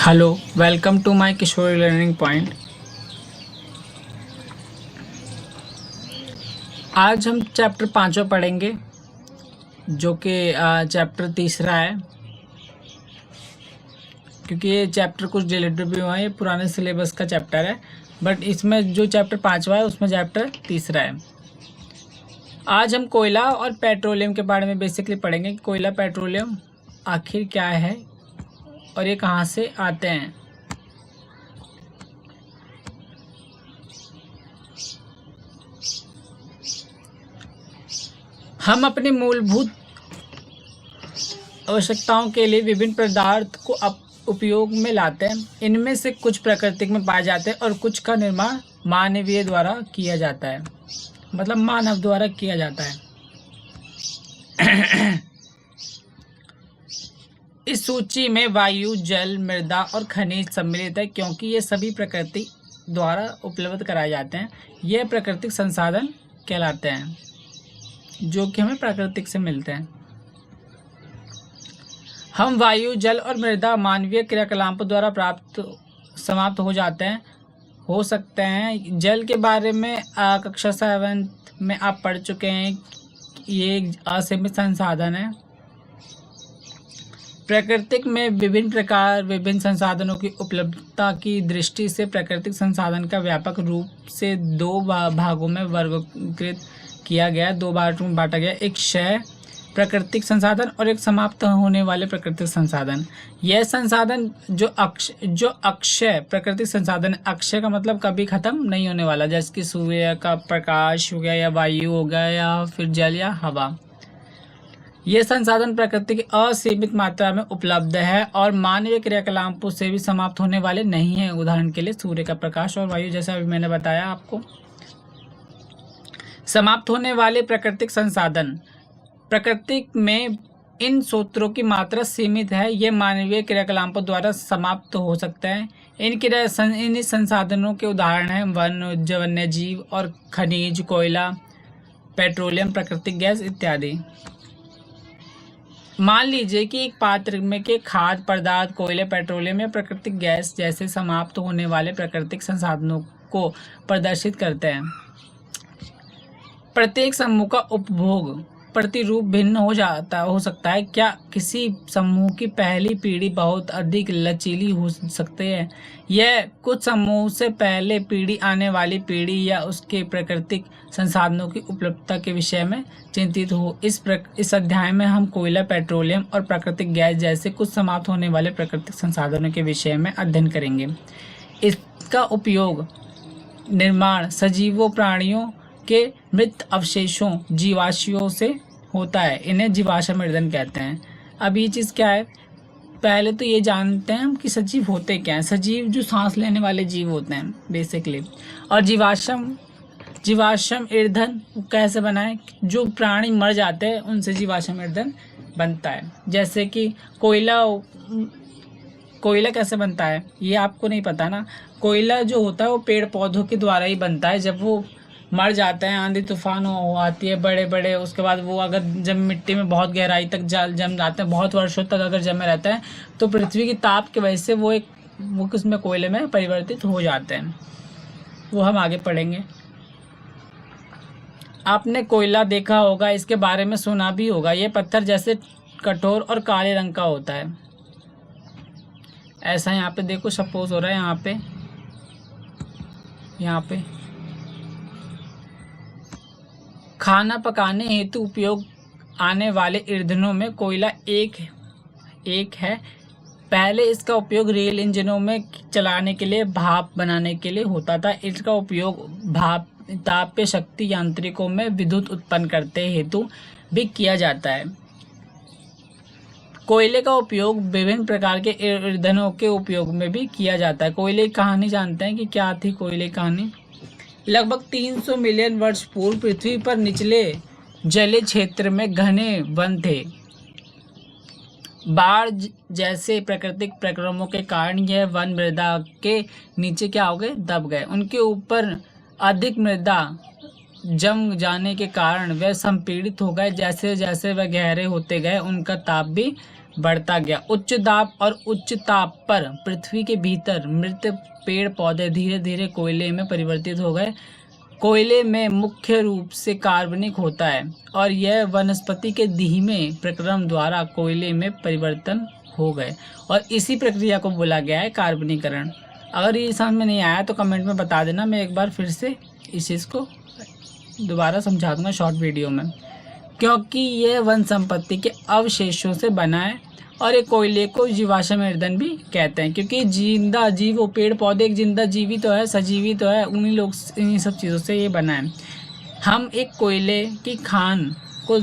Hello, welcome to my Kishore learning point. आज हम chapter 5 पढ़ेंगे जो कि चैप्टर तीसरा है, क्योंकि ये चैप्टर कुछ डिलीट भी हुआ है। ये पुराने सिलेबस का चैप्टर है, बट इसमें जो चैप्टर 5 है उसमें चैप्टर तीसरा है। आज हम कोयला और पेट्रोलियम के बारे में बेसिकली पढ़ेंगे कि कोयला पेट्रोलियम आखिर क्या है और ये कहाँ से आते हैं। हम अपनी मूलभूत आवश्यकताओं के लिए विभिन्न पदार्थ को उपयोग में लाते हैं। इनमें से कुछ प्राकृतिक में पाए जाते हैं और कुछ का निर्माण मानवीय द्वारा किया जाता है, मतलब मानव द्वारा किया जाता है। इस सूची में वायु, जल, मृदा और खनिज सम्मिलित है, क्योंकि ये सभी प्रकृति द्वारा उपलब्ध कराए जाते हैं। ये प्राकृतिक संसाधन कहलाते हैं जो कि हमें प्राकृतिक से मिलते हैं। हम वायु, जल और मृदा मानवीय क्रियाकलापों द्वारा समाप्त हो सकते हैं। जल के बारे में कक्षा 7 में आप पढ़ चुके हैं। ये एक असीमित संसाधन है। प्राकृतिक में विभिन्न संसाधनों की उपलब्धता की दृष्टि से प्राकृतिक संसाधन का व्यापक रूप से दो भागों में वर्गीकृत किया गया, दो भागों में बांटा गया। एक क्षय प्राकृतिक संसाधन और एक समाप्त होने वाले प्राकृतिक संसाधन। यह संसाधन जो अक्षय प्राकृतिक संसाधन, अक्षय का मतलब कभी खत्म नहीं होने वाला, जैसे कि सूर्य का प्रकाश हो गया या वायु हो गया या फिर जल या हवा। ये संसाधन प्रकृति की असीमित मात्रा में उपलब्ध है और मानवीय क्रियाकलापों से भी समाप्त होने वाले नहीं है। उदाहरण के लिए सूर्य का प्रकाश और वायु, जैसा अभी मैंने बताया आपको। समाप्त होने वाले प्राकृतिक संसाधन, प्रकृति में इन स्रोतों की मात्रा सीमित है। ये मानवीय क्रियाकलापों द्वारा समाप्त हो सकते हैं। इन संसाधनों के उदाहरण हैं वन्य जीव और खनिज, कोयला, पेट्रोलियम, प्राकृतिक गैस इत्यादि। मान लीजिए कि एक पात्र में के खाद्य पदार्थ कोयले, पेट्रोलियम या प्राकृतिक गैस जैसे समाप्त होने वाले प्राकृतिक संसाधनों को प्रदर्शित करते हैं। प्रत्येक समूह का उपभोग प्रतिरूप भिन्न हो सकता है। क्या किसी समूह की पहली पीढ़ी बहुत अधिक लचीली हो सकती है? यह कुछ समूह से पहले पीढ़ी आने वाली पीढ़ी या उसके प्राकृतिक संसाधनों की उपलब्धता के विषय में चिंतित हो। इस अध्याय में हम कोयला, पेट्रोलियम और प्राकृतिक गैस जैसे कुछ समाप्त होने वाले प्राकृतिक संसाधनों के विषय में अध्ययन करेंगे। इसका उपयोग निर्माण सजीवों, प्राणियों के मृत अवशेषों, जीवाश्मों से होता है। इन्हें जीवाश्म ईंधन कहते हैं। अब ये चीज़ क्या है, पहले तो ये जानते हैं हम कि सजीव होते क्या हैं। सजीव जो सांस लेने वाले जीव होते हैं बेसिकली। और जीवाश्म ईंधन कैसे बनाए? जो प्राणी मर जाते हैं उनसे जीवाश्म ईंधन बनता है। जैसे कि कोयला कैसे बनता है ये आपको नहीं पता ना। कोयला जो होता है वो पेड़ पौधों के द्वारा ही बनता है। जब वो मर जाते हैं, आंधी तूफान आती है बड़े बड़े, उसके बाद वो अगर जब मिट्टी में बहुत गहराई तक जम जाते हैं, बहुत वर्षों तक अगर जमे रहते हैं, तो पृथ्वी की ताप की वजह से वो किसमें कोयले में परिवर्तित हो जाते हैं। वो हम आगे पढ़ेंगे। आपने कोयला देखा होगा, इसके बारे में सुना भी होगा। ये पत्थर जैसे कठोर और काले रंग का होता है। ऐसा यहाँ पे देखो, सपोज हो रहा है यहाँ पे खाना पकाने हेतु उपयोग आने वाले ईंधनों में कोयला एक है। पहले इसका उपयोग रेल इंजनों में चलाने के लिए, भाप बनाने के लिए होता था। इसका उपयोग ताप्य शक्ति यांत्रिकों में विद्युत उत्पन्न करते हेतु भी किया जाता है। कोयले का उपयोग विभिन्न प्रकार के ईंधनों के उपयोग में भी किया जाता है। कोयले की कहानी जानते हैं कि क्या थी कोयले की कहानी? लगभग 300 मिलियन वर्ष पूर्व पृथ्वी पर निचले जलीय क्षेत्र में घने वन थे। बाढ़ जैसे प्राकृतिक प्रक्रमों के कारण यह वन मृदा के नीचे क्या हो गए? दब गए। उनके ऊपर अधिक मृदा जम जाने के कारण वे संपीड़ित हो गए। जैसे जैसे वे गहरे होते गए, उनका ताप भी बढ़ता गया। उच्च दाब और उच्च ताप पर पृथ्वी के भीतर मृत पेड़ पौधे धीरे धीरे कोयले में परिवर्तित हो गए। कोयले में मुख्य रूप से कार्बनिक होता है और यह वनस्पति के धीमे प्रक्रम द्वारा कोयले में परिवर्तन हो गए और इसी प्रक्रिया को बोला गया है कार्बनीकरण। अगर ये समझ में नहीं आया तो कमेंट में बता देना, मैं एक बार फिर से इस चीज़ को दोबारा समझा दूंगा शॉर्ट वीडियो में। क्योंकि यह वन संपत्ति के अवशेषों से बना है और एक कोयले को जीवाश्म ईंधन भी कहते हैं, क्योंकि जिंदा जीव, पेड़ पौधे एक जिंदा जीवी तो है, सजीवी तो है, इन्हीं सब चीज़ों से ये बना है। हम एक कोयले की खान को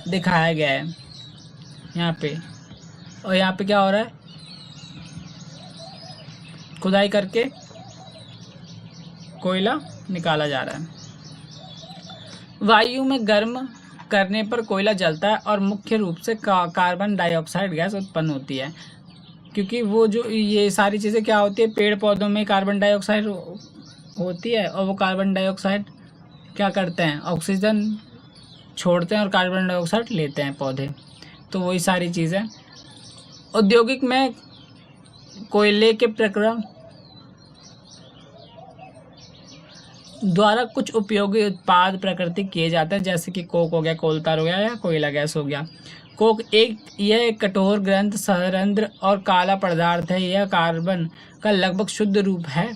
दिखाया गया है यहाँ पे, और यहाँ पे क्या हो रहा है, खुदाई करके कोयला निकाला जा रहा है। वायु में गर्म करने पर कोयला जलता है और मुख्य रूप से कार्बन डाइऑक्साइड गैस उत्पन्न होती है, क्योंकि वो जो ये सारी चीज़ें क्या होती है, पेड़ पौधों में कार्बन डाइऑक्साइड होती है और वो कार्बन डाइऑक्साइड क्या करते हैं, ऑक्सीजन छोड़ते हैं और कार्बन डाइऑक्साइड लेते हैं पौधे, तो वही सारी चीज़ें। औद्योगिक में कोयले के प्रक्रम द्वारा कुछ उपयोगी उत्पाद प्रकृति किए जाते हैं, जैसे कि कोक हो गया, कोलतार हो गया या कोयला गैस हो गया। कोक यह कठोर ग्रंथ सरंध्र और काला पदार्थ है। यह कार्बन का लगभग शुद्ध रूप है।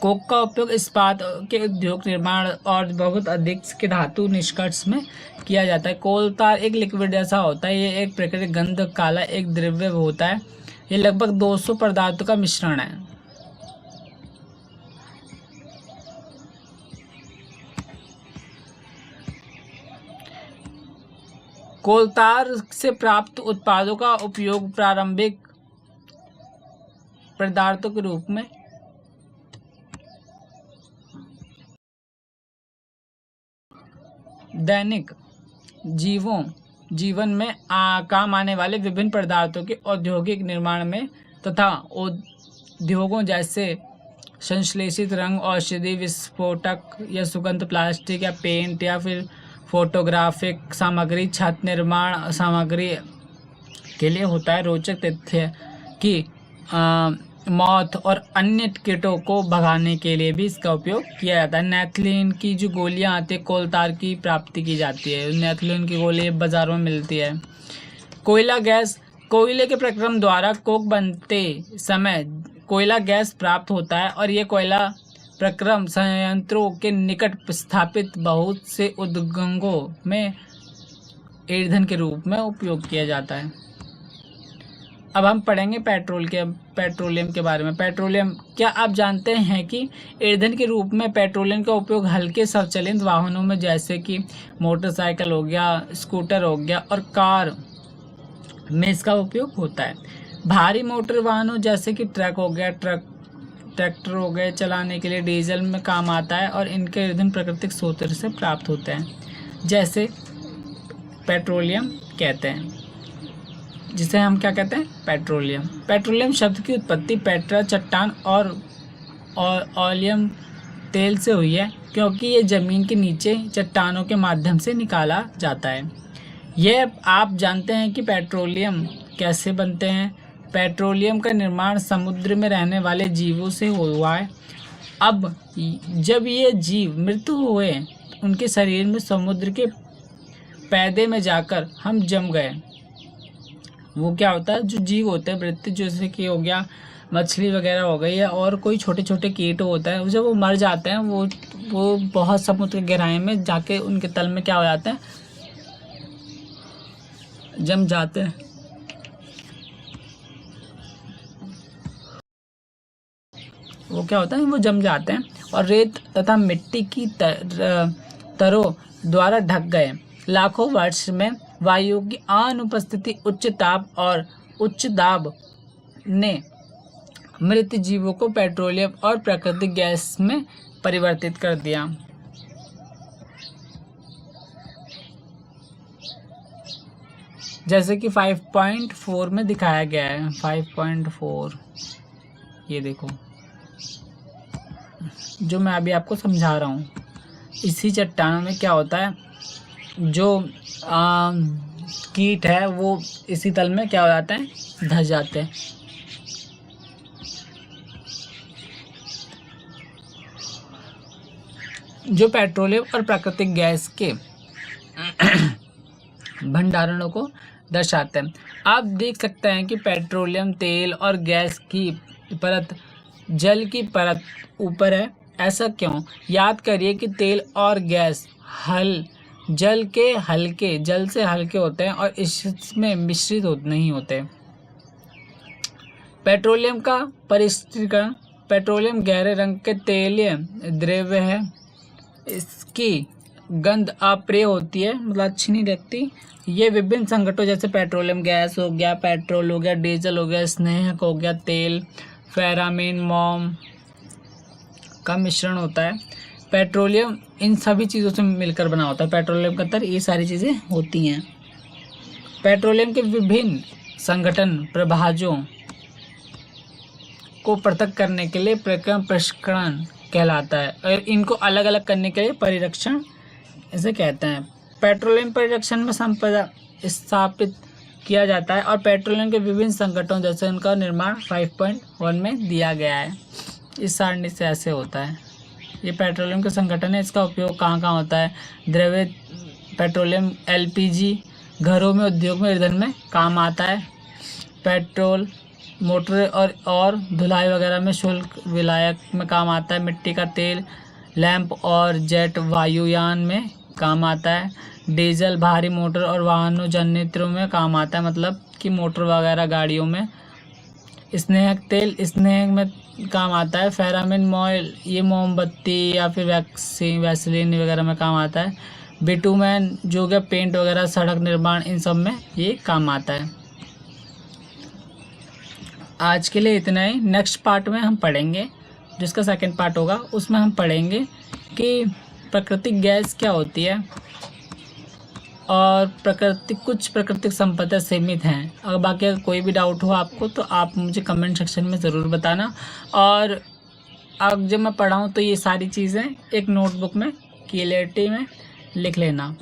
कोक का उपयोग इस्पात के उद्योग, निर्माण और बहुत अधिक के धातु निष्कर्ष में किया जाता है। कोलतार एक लिक्विड जैसा होता है। यह एक प्राकृतिक गंध काला एक द्रव्य होता है। यह लगभग 200 पदार्थों का मिश्रण है। कोलतार से प्राप्त उत्पादों का उपयोग प्रारंभिक पदार्थों के रूप में दैनिक जीवन में काम आने वाले विभिन्न पदार्थों के औद्योगिक निर्माण में तथा उद्योगों जैसे संश्लेषित रंग, औषधि, विस्फोटक या सुगंध, प्लास्टिक या पेंट या फिर फोटोग्राफिक सामग्री, छत निर्माण सामग्री के लिए होता है। रोचक तथ्य कि मौत और अन्य कीटों को भगाने के लिए भी इसका उपयोग किया जाता है। नेथलीन की जो गोलियां आती है, कोलतार की प्राप्ति की जाती है। नेथलीन की गोली बाज़ारों में मिलती है। कोयला गैस, कोयले के प्रक्रम द्वारा कोक बनते समय कोयला गैस प्राप्त होता है और यह कोयला प्रक्रम संयंत्रों के निकट स्थापित बहुत से उद्योगों में ईंधन के रूप में उपयोग किया जाता है। अब हम पढ़ेंगे पेट्रोलियम के बारे में। पेट्रोलियम, क्या आप जानते हैं कि ईंधन के रूप में पेट्रोलियम का उपयोग हल्के स्वचालित वाहनों में जैसे कि मोटरसाइकिल हो गया, स्कूटर हो गया और कार में इसका उपयोग होता है। भारी मोटर वाहनों जैसे कि ट्रक हो गया, ट्रैक्टर हो गए चलाने के लिए डीजल में काम आता है और इनके ईंधन प्राकृतिक स्रोत से प्राप्त होते हैं, जैसे पेट्रोलियम कहते हैं, जिसे हम क्या कहते हैं, पेट्रोलियम। पेट्रोलियम शब्द की उत्पत्ति पेट्रा चट्टान और ऑलियम तेल से हुई है, क्योंकि ये ज़मीन के नीचे चट्टानों के माध्यम से निकाला जाता है। यह आप जानते हैं कि पेट्रोलियम कैसे बनते हैं। पेट्रोलियम का निर्माण समुद्र में रहने वाले जीवों से हुआ है। अब जब ये जीव मृत्यु हुए, उनके शरीर में समुद्र के पैदे में जाकर हम जम गए। वो क्या होता है, जो जीव होते हैं मृत्यु, जैसे कि हो गया मछली वगैरह हो गई है और कोई छोटे छोटे कीट होते हैं, जब वो मर जाते हैं वो बहुत समुद्र की गहराई में जाके उनके तल में क्या हो जाते हैं, जम जाते हैं। वो क्या होता है, वो जम जाते हैं और रेत तथा मिट्टी की तरों द्वारा ढक गए। लाखों वर्ष में वायु की अनुपस्थिति, उच्च ताप और उच्च दाब ने मृत जीवों को पेट्रोलियम और प्राकृतिक गैस में परिवर्तित कर दिया। जैसे कि 5.4 में दिखाया गया है। 5.4 ये देखो, जो मैं अभी आपको समझा रहा हूँ। इसी चट्टानों में क्या होता है, जो कीट है वो इसी तल में क्या हो जाते हैं, धंस जाते हैं। जो पेट्रोलियम और प्राकृतिक गैस के भंडारणों को दर्शाते हैं। आप देख सकते हैं कि पेट्रोलियम, तेल और गैस की परत जल की परत ऊपर है। ऐसा क्यों? याद करिए कि तेल और गैस जल से हल्के होते हैं और इसमें मिश्रित नहीं होते। पेट्रोलियम का परिष्करण। पेट्रोलियम गहरे रंग के तेलीय द्रव्य है। इसकी गंध अप्रिय होती है, मतलब अच्छी नहीं लगती। ये विभिन्न संकटों जैसे पेट्रोलियम गैस हो गया, पेट्रोल हो गया, डीजल हो गया, स्नेहक हो गया, तेल, फेरामिन, मोम का मिश्रण होता है। पेट्रोलियम इन सभी चीज़ों से मिलकर बना होता है। पेट्रोलियम का तर ये सारी चीज़ें होती हैं। पेट्रोलियम के विभिन्न संगठन प्रभाजों को पृथक करने के लिए प्रसंस्करण कहलाता है और इनको अलग अलग करने के लिए परिरक्षण इसे कहते हैं। पेट्रोलियम परिरक्षण में संपदा स्थापित किया जाता है और पेट्रोलियम के विभिन्न संगठनों जैसे उनका निर्माण 5.1 में दिया गया है। इस सारणी से ऐसे होता है। ये पेट्रोलियम के संगठन है। इसका उपयोग कहाँ कहाँ होता है? द्रव्य पेट्रोलियम LPG घरों में, उद्योग में, ईंधन में काम आता है। पेट्रोल मोटर और धुलाई वगैरह में, शुल्क विलायक में काम आता है। मिट्टी का तेल लैंप और जेट वायुयान में काम आता है। डीजल भारी मोटर और वाहनों जनरेटरों में काम आता है, मतलब कि मोटर वगैरह गाड़ियों में। स्नेहक तेल स्नेहक में काम आता है। फेरामिन मॉयल ये मोमबत्ती या फिर वैसलीन वगैरह में काम आता है। बिटुमेन जो कि पेंट वगैरह, सड़क निर्माण, इन सब में ये काम आता है। आज के लिए इतना ही। नेक्स्ट पार्ट में हम पढ़ेंगे, जिसका सेकंड पार्ट होगा उसमें हम पढ़ेंगे कि प्राकृतिक गैस क्या होती है और कुछ प्राकृतिक संपदा सीमित हैं। अगर बाकी अगर कोई भी डाउट हो आपको तो आप मुझे कमेंट सेक्शन में ज़रूर बताना। और अब जब मैं पढ़ाऊँ तो ये सारी चीज़ें एक नोटबुक में क्लियरिटी में लिख लेना।